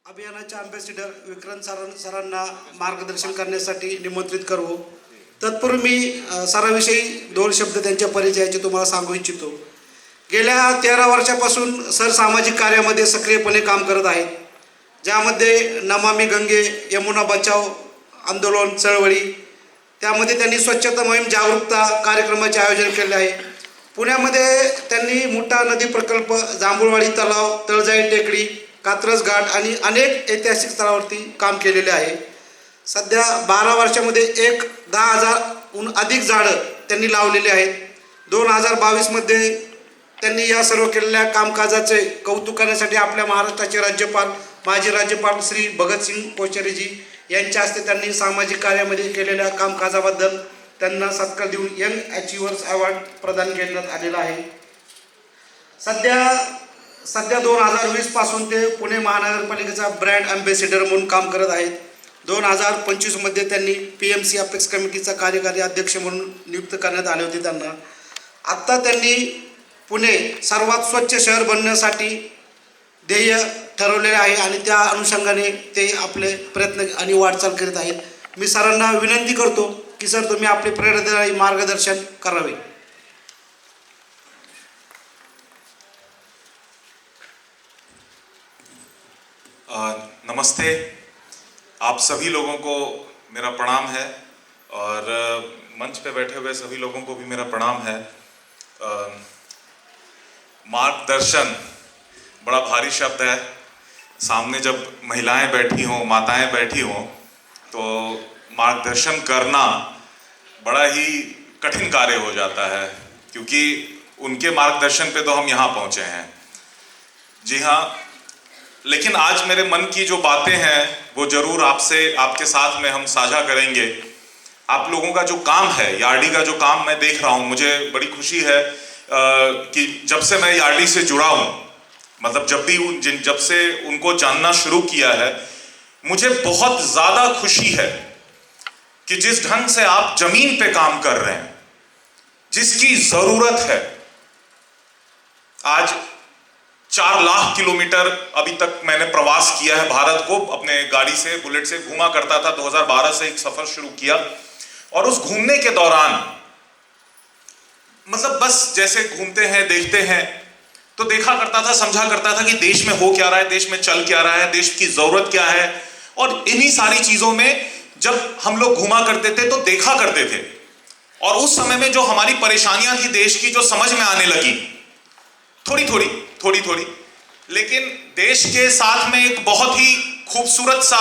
अभियानाचे अँबॅसिडर विक्रांत सरांना मार्गदर्शन करण्यासाठी निमंत्रित करू. तत्पूर्वी मी सराविषयी दोन शब्द त्यांच्या परिचयाचे तुम्हाला सांगू इच्छितो. गेल्या 13 वर्षापासून सर सामाजिक कार्यामध्ये सक्रियपणे काम करत आहेत, ज्यामध्ये नमामि गंगे, यमुना बचाव आंदोलन चळवळी, त्यामध्ये त्यांनी स्वच्छता मोहीम जागरूकता कार्यक्रमाचे आयोजन केले आहे. पुण्यामध्ये त्यांनी मुठा नदी प्रकल्प, जांभूळवाडी तलाव, तळजाई टेकडी, कात्रज घाट आणि अनेक ऐतिहासिक स्थळावरती काम केलेले आहे. सध्या 12 वर्षामध्ये 10,000हून अधिक झाडं त्यांनी लावलेली आहेत. 2022मध्ये त्यांनी या सर्व केलेल्या कामकाजाचे कौतुक करण्यासाठी आपल्या महाराष्ट्राचे राज्यपाल, माजी राज्यपाल श्री भगतसिंग कोश्यारीजी यांच्या हस्ते त्यांनी सामाजिक कार्यामध्ये केलेल्या कामकाजाबद्दल त्यांना सत्कार देऊन यंग अचिव्हर्स अवॉर्ड प्रदान करण्यात आलेला आहे. सध्या 2020 पासून ते पुणे महानगरपालिकेचा ब्रँड अँबॅसिडर म्हणून काम करत आहेत. 2025मध्ये त्यांनी PMC अपेक्स कमिटीचा कार्यकारी अध्यक्ष म्हणून नियुक्त करण्यात आले होते. त्यांना आत्ता त्यांनी पुणे सर्वात स्वच्छ शहर बनण्यासाठी ध्येय ठरवलेले आहे आणि त्या अनुषंगाने ते आपले प्रयत्न आणि वाटचाल करीत आहेत. मी सरांना विनंती करतो की सर तुम्ही आपले प्रेरणादायी मार्गदर्शन करावे. नमस्ते, आप सभी लोगों को मेरा प्रणाम है और मंच पे बैठे हुए सभी लोगों को भी मेरा प्रणाम है. मार्गदर्शन बड़ा भारी शब्द है. सामने जब महिलाएं बैठी हों, माताएं बैठी हों, तो मार्गदर्शन करना बड़ा ही कठिन कार्य हो जाता है, क्योंकि उनके मार्गदर्शन पे तो हम यहाँ पहुँचे हैं. जी हाँ, लेकिन आज मेरे मन की जो बातें हैं वो जरूर आपके साथ में हम साझा करेंगे. आप लोगों का जो काम है, यार्डी का जो काम मैं देख रहा हूँ, मुझे बड़ी खुशी है कि जब से मैं यार्डी से जुड़ा हूँ, मतलब जब से उनको जानना शुरू किया है, मुझे बहुत ज़्यादा खुशी है कि जिस ढंग से आप जमीन पे काम कर रहे हैं, जिसकी ज़रूरत है. आज 4 लाख किलोमीटर अभी तक मैंने प्रवास किया है भारत को. अपने गाड़ी से, बुलेट से घूमा करता था. 2012 से एक सफर शुरू किया और उस घूमने के दौरान मतलब बस जैसे घूमते हैं, देखते हैं, तो देखा करता था, समझा करता था कि देश में हो क्या रहा है, देश में चल क्या रहा है, देश की जरूरत क्या है. और इन्हीं सारी चीजों में जब हम लोग घूमा करते थे तो देखा करते थे. और उस समय में जो हमारी परेशानियां थी देश की, जो समझ में आने लगी थोड़ी थोड़ी, लेकिन देश के साथ में एक बहुत ही खूबसूरत सा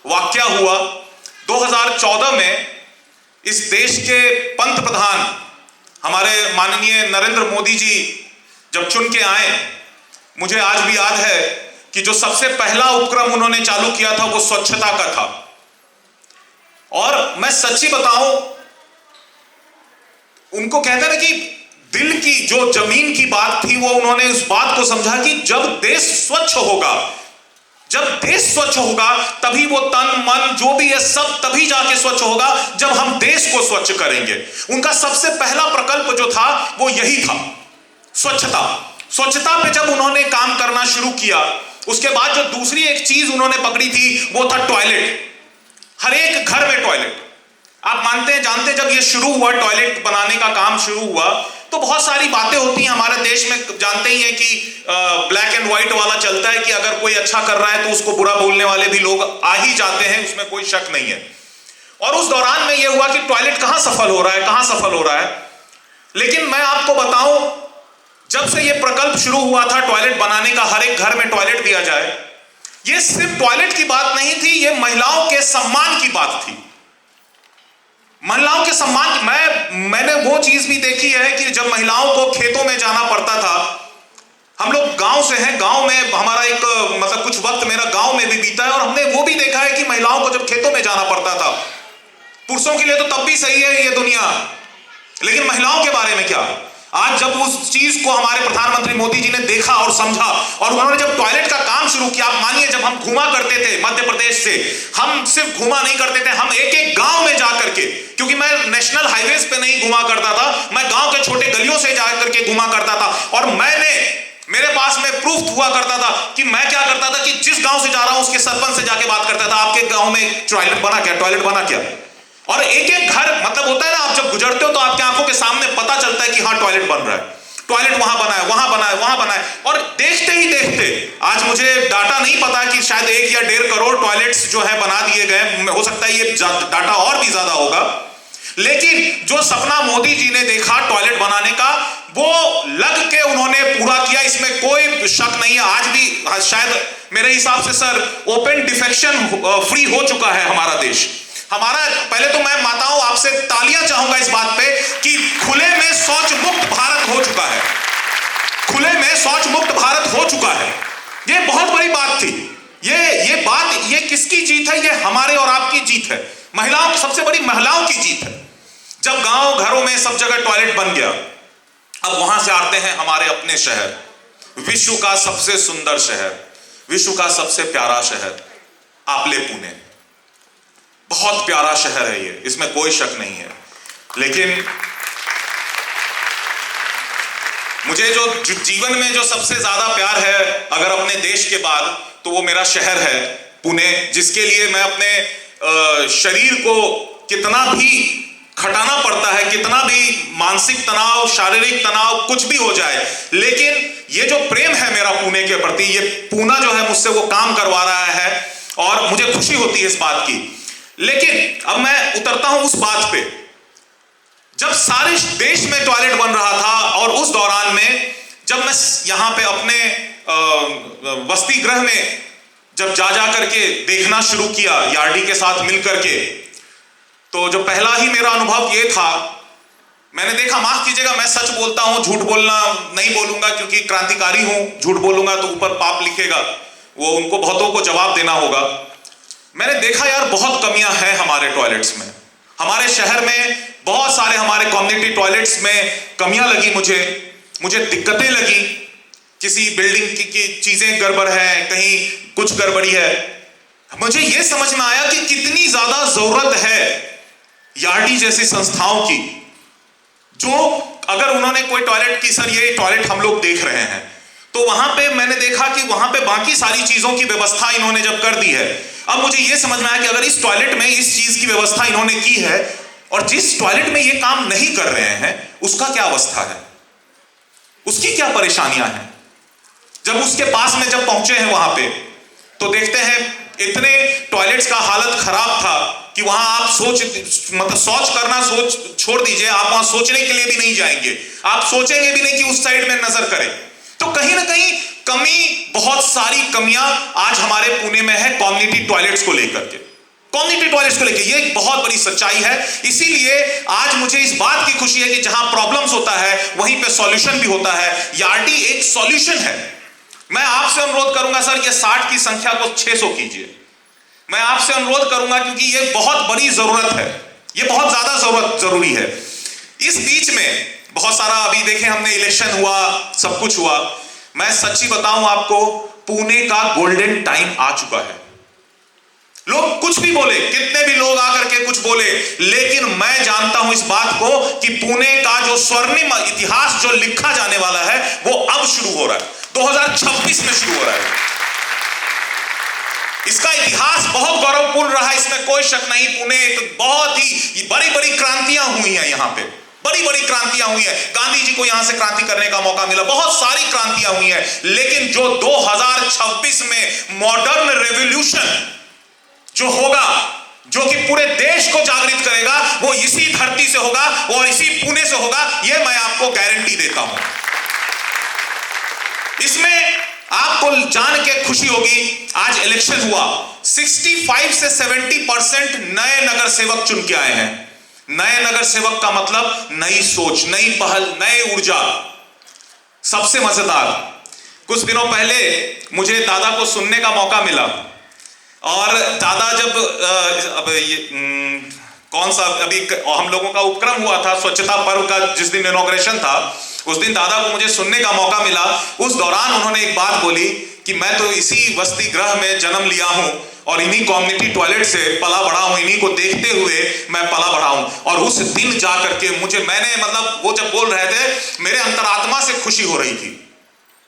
वाकया हुआ. 2014 में इस देश के पंत प्रधान हमारे माननीय नरेंद्र मोदी जी जब चुन के आए, मुझे आज भी याद है कि जो सबसे पहला उपक्रम उन्होंने चालू किया था वो स्वच्छता का था. और मैं सच्ची बताऊं, उनको कहते हैं ना कि दिल की जो जमीन की बात थी, वो उन्होंने उस बात को समझा कि जब देश स्वच्छ होगा तभी वो तन मन जो भी है सब तभी जाके स्वच्छ होगा जब हम देश को स्वच्छ करेंगे. उनका सबसे पहला प्रकल्प जो था वो यही था, स्वच्छता पे जब उन्होंने काम करना शुरू किया, उसके बाद जो दूसरी एक चीज उन्होंने पकड़ी थी वो था टॉयलेट. हर एक घर में टॉयलेट. आप मानते हैं, जानते हैं, जब ये शुरू हुआ, टॉयलेट बनाने का काम शुरू हुआ, तो बहुत सारी बातें होती हैं हमारे देश में. जानते ही हैं कि ब्लैक एंड व्हाइट वाला चलता है कि अगर कोई अच्छा कर रहा है तो उसको बुरा बोलने वाले भी लोग आ ही जाते हैं, उसमें कोई शक नहीं है. और उस दौरान में यह हुआ कि टॉयलेट कहां सफल हो रहा है. लेकिन मैं आपको बताऊं, जब से यह प्रकल्प शुरू हुआ था टॉयलेट बनाने का, हर एक घर में टॉयलेट दिया जाए, यह सिर्फ टॉयलेट की बात नहीं थी, यह महिलाओं के सम्मान की बात थी. महिलाओं के सम्मान. मैंने वो चीज भी देखी है कि जब महिलाओं को खेतों में जाना पड़ता था, हम लोग गांव से हैं, गांव में हमारा एक मतलब कुछ वक्त मेरा गांव में भी बीता है, और हमने वो भी देखा है कि महिलाओं को जब खेतों में जाना पड़ता था, पुरुषों के लिए तो तब भी सही है ये दुनिया, लेकिन महिलाओं के बारे में क्या. आज जब उस चीज को हमारे प्रधानमंत्री मोदी जी ने देखा और समझा, और उन्होंने जब टॉयलेट का काम शुरू किया, आप मानिए जब हम घूमा करते थे मध्य प्रदेश से, हम सिर्फ घूमा नहीं करते थे, हम एक एक गांव में जाकर के, क्योंकि मैं नेशनल हाईवेज पे नहीं घूमा करता था, मैं गांव के छोटे गलियों से जाकर के घूमा करता था. और मैंने मेरे पास में प्रूफ हुआ करता था कि मैं क्या करता था कि जिस गांव से जा रहा हूं उसके सरपंच से जाके बात करता था, आपके गांव में टॉयलेट बना क्या, टॉयलेट बना क्या। और एक एक घर, मतलब होता है ना, आप जब गुजरते हो तो आपकी आंखों के सामने पता चलता है कि हाँ टॉयलेट बन रहा है, टॉयलेट वहां बना है, वहां बना है, वहां बना है। और देखते ही देखते, आज मुझे डाटा नहीं पता कि शायद 1 या 1.5 करोड़ टॉयलेट्स जो है बना दिए गए, हो सकता है ये डाटा और भी ज्यादा होगा। लेकिन जो सपना मोदी जी ने देखा टॉयलेट बनाने का, वो लग के उन्होंने पूरा किया, इसमें कोई शक नहीं है। आज भी शायद मेरे हिसाब से सर ओपन डिफेक्शन फ्री हो चुका है हमारा देश। हमारा, पहले तो मैं माताओं आपसे तालियां चाहूंगा इस बात पे कि खुले में शौच मुक्त भारत हो चुका है, खुले में शौच मुक्त भारत हो चुका है। ये बहुत बड़ी बात थी। ये बात, ये किसकी जीत है? ये हमारे और आपकी जीत है, महिलाओं, सबसे बड़ी महिलाओं की जीत है। जब गांव घरों में सब जगह टॉयलेट बन गया, अब वहां से आते हैं हमारे अपने शहर, विश्व का सबसे सुंदर शहर, विश्व का सबसे प्यारा शहर आपले पुणे। बहुत प्यारा शहर है ये, इसमें कोई शक नहीं है। लेकिन मुझे जो जीवन में जो सबसे ज्यादा प्यार है अगर अपने देश के बाद, तो वो मेरा शहर है पुणे, जिसके लिए मैं अपने शरीर को कितना भी खटाना पड़ता है, कितना भी मानसिक तनाव, शारीरिक तनाव, कुछ भी हो जाए, लेकिन ये जो प्रेम है मेरा पुणे के प्रति, ये पूना जो है मुझसे वो काम करवा रहा है और मुझे खुशी होती है इस बात की। लेकिन अब मैं उतरता हूं उस बात पे, जब सारे देश में टॉयलेट बन रहा था और उस दौरान में जब मैं यहां पे अपने वसति गृह में जब जा करके देखना शुरू किया यार्डी के साथ मिल करके, तो जो पहला ही मेरा अनुभव ये था, मैंने देखा, माफ कीजिएगा मैं सच बोलता हूं, झूठ बोलना नहीं बोलूंगा क्योंकि क्रांतिकारी हूं, झूठ बोलूंगा तो ऊपर पाप लिखेगा, वो उनको बहुतों को जवाब देना होगा। मैंने देखा यार बहुत कमियां हैं हमारे टॉयलेट्स में, हमारे शहर में बहुत सारे हमारे कम्युनिटी टॉयलेट्स में कमियां लगी, मुझे दिक्कतें लगी, किसी बिल्डिंग की चीजें गड़बड़ है, कहीं कुछ गड़बड़ी है। मुझे यह समझ में आया कि कितनी ज्यादा जरूरत है यार्डी जैसी संस्थाओं की, जो अगर उन्होंने कोई टॉयलेट की, सर ये टॉयलेट हम लोग देख रहे हैं, तो वहां पे मैंने देखा कि वहां पे बाकी सारी चीजों की व्यवस्था इन्होंने जब कर दी है, अब मुझे यह समझ में आया कि अगर इस टॉयलेट में इस चीज की व्यवस्था इन्होंने की है और जिस टॉयलेट में ये काम नहीं कर रहे हैं उसका क्या अवस्था है, उसकी क्या परेशानियां हैं। जब उसके पास में जब पहुंचे हैं वहां पे, तो देखते हैं इतने टॉयलेट्स का हालत खराब था कि वहां आप शौच करना छोड़ दीजिए, आप वहां सोचने के लिए भी नहीं जाएंगे, आप सोचेंगे भी नहीं कि उस साइड में नजर करें। तो कहीं ना कहीं कमी, बहुत सारी कमियां आज हमारे पुणे में है कम्युनिटी टॉयलेट्स को लेकर के, कम्युनिटी टॉयलेट्स को लेकर, ये एक बहुत बड़ी सच्चाई है। इसीलिए आज मुझे इस बात की खुशी है कि जहां प्रॉब्लम्स होता है वहीं पे सॉल्यूशन भी होता है। यार्डी एक सॉल्यूशन है। मैं आपसे अनुरोध करूंगा सर, ये 60 की संख्या को 600 कीजिए। मैं आपसे अनुरोध करूंगा क्योंकि ये बहुत बड़ी जरूरत है, ये बहुत ज्यादा जरूरी है। इस बीच में बहुत सारा, अभी देखें हमने इलेक्शन हुआ, सब कुछ हुआ, मैं सच्ची बताऊं आपको, पुणे का गोल्डन टाइम आ चुका है। लोग कुछ भी बोले, कितने भी लोग आकर के कुछ बोले, लेकिन मैं जानता हूं इस बात को कि पुणे का जो स्वर्णिम इतिहास जो लिखा जाने वाला है वो अब शुरू हो रहा है, 2026 में शुरू हो रहा है। इसका इतिहास बहुत गौरवपूर्ण रहा, इसमें कोई शक नहीं। पुणे एक बहुत ही बड़ी बड़ी क्रांतियां हुई हैं, यहां पे बड़ी बड़ी क्रांतियां हुई हैं। गांधी जी को यहां से क्रांति करने का मौका मिला, बहुत सारी क्रांतियां हुई हैं। लेकिन जो 2026 में मॉडर्न रेवोल्यूशन जो होगा, जो कि पूरे देश को जागृत करेगा, वो इसी धरती से होगा और इसी पुणे से होगा, ये मैं आपको गारंटी देता हूं। इसमें आपको जान के खुशी होगी, आज इलेक्शन हुआ, 65 से 70% नए नगर सेवक चुन के आए हैं। नए नगर सेवक का मतलब नई सोच, नई पहल, नई ऊर्जा। सबसे मजेदार, कुछ दिनों पहले मुझे दादा को सुनने का मौका मिला और दादा जब अब ये कौन सा अभी हम लोगों का उपक्रम हुआ था स्वच्छता पर्व का, जिस दिन इनॉग्रेशन था, उस दिन दादा को मुझे सुनने का मौका मिला। उस दौरान उन्होंने एक बात बोली कि मैं तो इसी वसति गृह में जन्म लिया हूं और इन्हीं कम्युनिटी टॉयलेट से पला बड़ा हूं, इन्हीं को देखते हुए मैं पला बड़ा हूं। और उस दिन जाकर के मैंने मतलब वो जब बोल रहे थे, मेरे अंतरात्मा से खुशी हो रही थी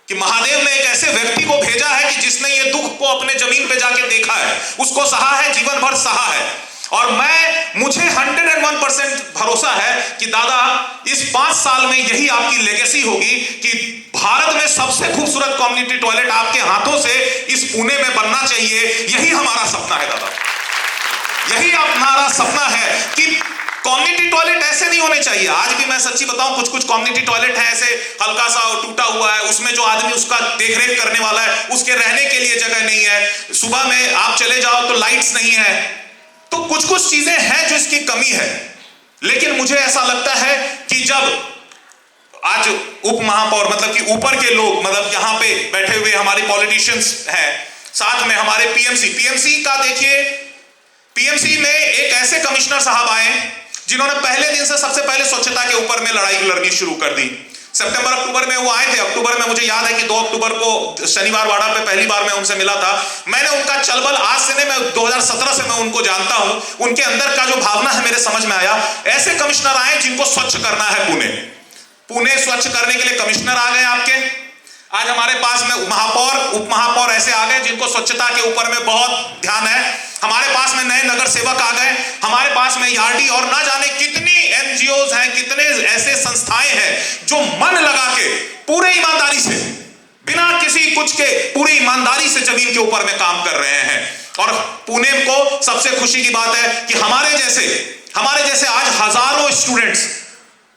कि महादेव ने एक ऐसे व्यक्ति को भेजा है कि जिसने ये दुख को अपने जमीन पे जाके देखा है, उसको सहा है, जीवन भर सहा है। और मुझे 101% भरोसा है कि दादा इस 5 साल में यही आपकी लेगेसी होगी कि भारत में सबसे खूबसूरत कम्युनिटी टॉयलेट आपके हाथों से इस पुणे में बनना चाहिए। यही हमारा सपना है दादा, यही हमारा सपना है कि कम्युनिटी टॉयलेट ऐसे नहीं होने चाहिए। आज भी मैं सच्ची बताऊं, कुछ कुछ कम्युनिटी टॉयलेट है ऐसे हल्का सा टूटा हुआ है, उसमें जो आदमी उसका देखरेख करने वाला है उसके रहने के लिए जगह नहीं है, सुबह में आप चले जाओ तो लाइट्स नहीं है। तो कुछ कुछ चीजें हैं जो इसकी कमी है। लेकिन मुझे ऐसा लगता है कि जब आज उप महापौर मतलब कि ऊपर के लोग, मतलब यहां पे बैठे हुए हमारे पॉलिटिशियंस हैं, साथ में हमारे पीएमसी का देखिए, पीएमसी में एक ऐसे कमिश्नर साहब आए जिन्होंने पहले दिन से सबसे पहले स्वच्छता के ऊपर में लड़ाई लड़नी शुरू कर दी। सितंबर अक्टूबर में वो आए थे। अक्टूबर में मुझे याद है कि 2 अक्टूबर को शनिवार वाड़ा पे पहली बार मैं उनसे मिला था। मैंने उनका चलबल आज से नहीं, मैं 2017 से मैं उनको जानता हूं। उनके अंदर का जो भावना है मेरे समझ में आया। ऐसे कमिश्नर आए जिनको स्वच्छ करना है पुणे स्वच्छ करने के लिए कमिश्नर आ गए आपके। आज हमारे पास में महापौर, उप महापौर ऐसे आ गए जिनको स्वच्छता के ऊपर में बहुत ध्यान है। हमारे पास में नए नगर सेवक आ गए, हमारे पास में यार्डी और ना जाने कितनी एनजीओज हैं, कितने ऐसे संस्थाएं हैं जो मन लगा के पूरे ईमानदारी से, बिना किसी कुछ के, पूरी ईमानदारी से जमीन के ऊपर में काम कर रहे हैं। और पुणे को सबसे खुशी की बात है कि हमारे जैसे आज हजारों स्टूडेंट्स,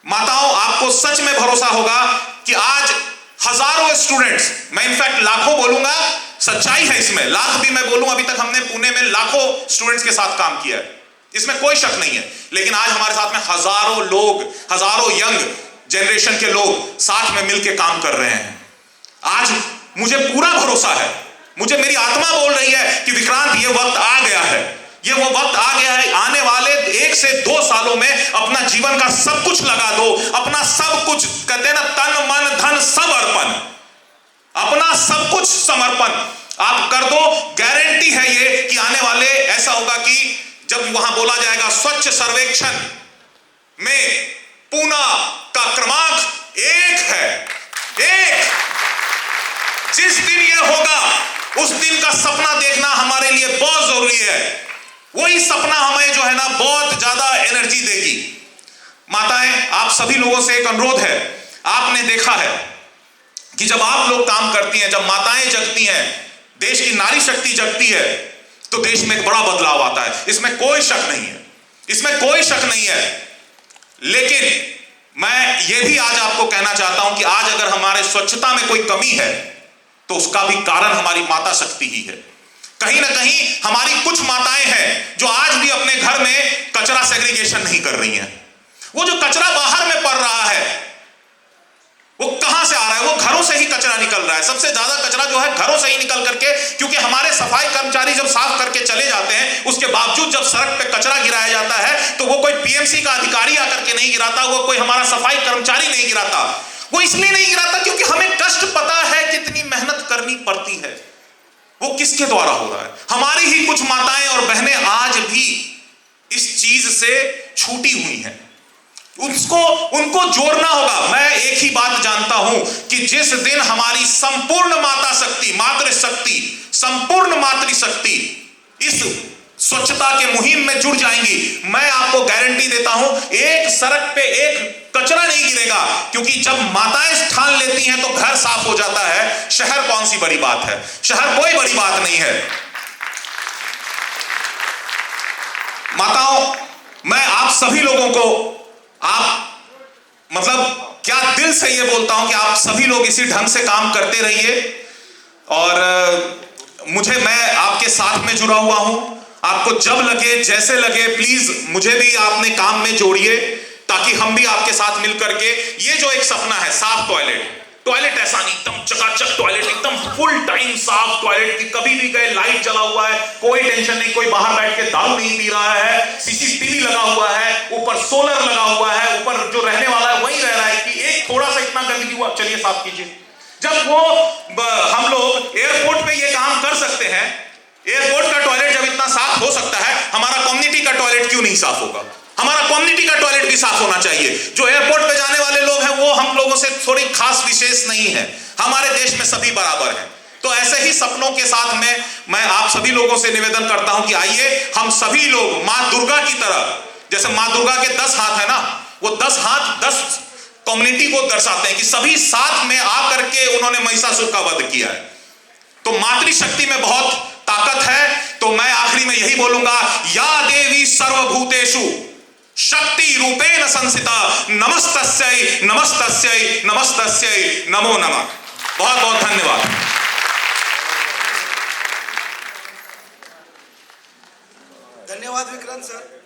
माताओं आपको सच में भरोसा होगा कि आज हजारों स्टूडेंट्स, मैं इनफैक्ट लाखों बोलूंगा, सच्चाई है इसमें, लाख भी मैं बोलूं, अभी तक हमने पुणे में लाखों स्टूडेंट्स के साथ काम किया है, इसमें कोई शक नहीं है। लेकिन आज हमारे साथ में हजारों लोग, हजारों यंग जनरेशन के लोग साथ में मिलकर काम कर रहे हैं। आज मुझे पूरा भरोसा है, मुझे मेरी आत्मा बोल रही है कि विक्रांत ये वक्त आ गया है, ये वो वक्त आ गया है। आने वाले 1 से 2 सालों में अपना जीवन का सब कुछ लगा दो, अपना सब कुछ, कहते हैं ना, तन मन धन सब अर्पण, अपना सब कुछ समर्पण आप कर दो। गारंटी है ये कि आने वाले ऐसा होगा कि जब वहां बोला जाएगा स्वच्छ सर्वेक्षण में पूना का क्रमांक 1 है, 1, जिस दिन ये होगा उस दिन का सपना देखना हमारे लिए बहुत जरूरी है। वही सपना हमें जो है ना बहुत ज्यादा एनर्जी देगी। माताएं, आप सभी लोगों से एक अनुरोध है, आपने देखा है कि जब आप लोग काम करती हैं, जब माताएं जगती हैं, देश की नारी शक्ति जगती है, तो देश में एक बड़ा बदलाव आता है, इसमें कोई शक नहीं है, इसमें कोई शक नहीं है। लेकिन मैं ये भी आज आपको कहना चाहता हूं कि आज अगर हमारे स्वच्छता में कोई कमी है तो उसका भी कारण हमारी माता शक्ति ही है। कहीं ना कहीं हमारी कुछ माताएं हैं जो आज भी अपने घर में कचरा सेग्रीगेशन नहीं कर रही हैं। वो जो कचरा बाहर में पड़ रहा है वो कहां से आ रहा है? वो घरों से ही कचरा निकल रहा है। सबसे ज्यादा कचरा जो है घरों से ही निकल करके, क्योंकि हमारे सफाई कर्मचारी जब साफ करके चले जाते हैं, उसके बावजूद जब सड़क पे कचरा गिराया जाता है तो वो कोई पीएमसी का अधिकारी आकर के नहीं गिराता, वो कोई हमारा सफाई कर्मचारी नहीं गिराता। वो इसलिए नहीं गिराता क्योंकि हमें कष्ट पता है कितनी मेहनत करनी पड़ती है, वो किसके द्वारा हो रहा है। हमारी ही कुछ माताएं और बहनें आज भी इस चीज से छूटी हुई हैं, उनको जोड़ना होगा। मैं एक ही बात जानता हूं कि जिस दिन हमारी संपूर्ण माता शक्ति, मातृशक्ति, संपूर्ण मातृशक्ति इस स्वच्छता के मुहिम में जुड़ जाएंगी, मैं आपको गारंटी देता हूं एक सड़क पे एक कचरा नहीं गिरेगा। क्योंकि जब माताएं ठान लेती हैं तो घर साफ हो जाता है। शहर कौन सी बड़ी बात है? शहर कोई बड़ी बात नहीं है। माताओं, मैं आप सभी लोगों को, मतलब क्या दिल से ये बोलता हूं कि आप सभी लोग इसी ढंग से काम करते रहिए। और मैं आपके साथ में जुड़ा हुआ हूं। आपको जब लगे, जैसे लगे, प्लीज मुझे भी आपने काम में जोड़िए, ताकि हम भी आपके साथ मिलकर के ये जो एक सपना है, साफ टॉयलेट ऐसा नहीं एकदम चकाचक टॉयलेट, एकदम फुल टाइम साफ टॉयलेट की, कभी भी गए लाइट जला हुआ है, कोई टेंशन नहीं, कोई बाहर बैठ के दारू नहीं पी रहा है, सीसीटीवी लगा हुआ है, ऊपर सोलर लगा हुआ है, ऊपर जो रहने वाला है वही रह रहा है कि एक थोड़ा सा इतना गंदगी हुआ, चलिए साफ कीजिए। जब वो हम लोग एयरपोर्ट पे ये काम कर सकते हैं, एयरपोर्ट का टॉयलेट जब इतना साफ हो सकता है, हमारा कम्युनिटी का टॉयलेट क्यों नहीं साफ होगा? हमारा कम्युनिटी का टॉयलेट भी साफ होना चाहिए। जो एयरपोर्ट पे जाने वाले लोग हैं वो हम लोगों से थोड़ी खास विशेष नहीं है, हमारे देश में सभी बराबर हैं। तो ऐसे ही सपनों के साथ में मैं आप सभी लोगों से निवेदन करता हूं कि आइए हम सभी लोग मां दुर्गा की तरह, जैसे मां दुर्गा के 10 हाथ है ना, वो 10 हाथ 10 कम्युनिटी को दर्शाते हैं कि सभी साथ में आकर के उन्होंने महिषासुर का वध किया है। तो मातृशक्ति में बहुत ताकत है। तो मैं आखिरी में यही बोलूंगा, या देवी सर्वभूतेषु शक्ति रूपेण संस्थिता नमस्तस्यै नमस्तस्यै नमस्तस्यै नमो नमः। बहुत बहुत धन्यवाद। धन्यवाद विक्रांत सर।